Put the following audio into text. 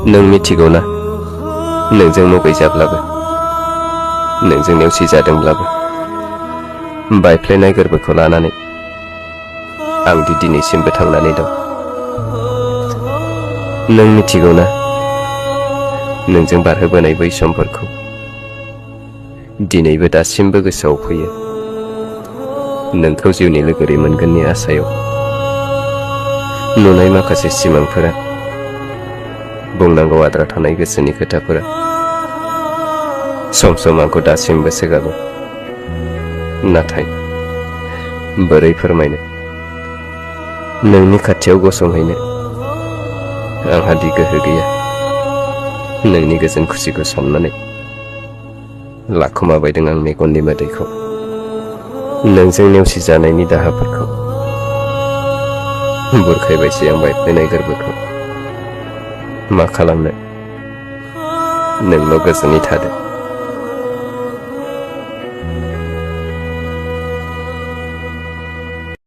नों मिथिगौना नोंजों मुगैजाब्लाबो नोंजों नेवसिजादोंब्लाबो बायफ्लेनाय गोरबोखौ लानानै आं दि दिनैसिमबो थांनानै दं। नों मिथिगौना नोंजों बारहोबोनाय बै समफोरखौ दिनैबो दासिमबो गोसोआव फैयो। नोंखौ जिउनि लोगोरि मोनगोननि आसायाव नुनाय माखासे सिमांफोरा, बुंनांगौ आद्रा थानाय गोसोनि खोथाफोरा सम सम आंखौ दासिमबो सोगाबो। नाथाय बोरै फोरमायनो नोंनि खाथियाव गसंहैनो आंहा दि गोहो गैया। नोंनि गोजोन खुसिखौ साननानै लाखुमाबायदों आं मेगननि मोदैखौ। नोंजों नेवसिजानायनि दाहाफोरखौ बुरखायबायसै आं बायफ्लेनाय गोरबोखौ। मा खालामनो, नोंल' गोजोनै थादो।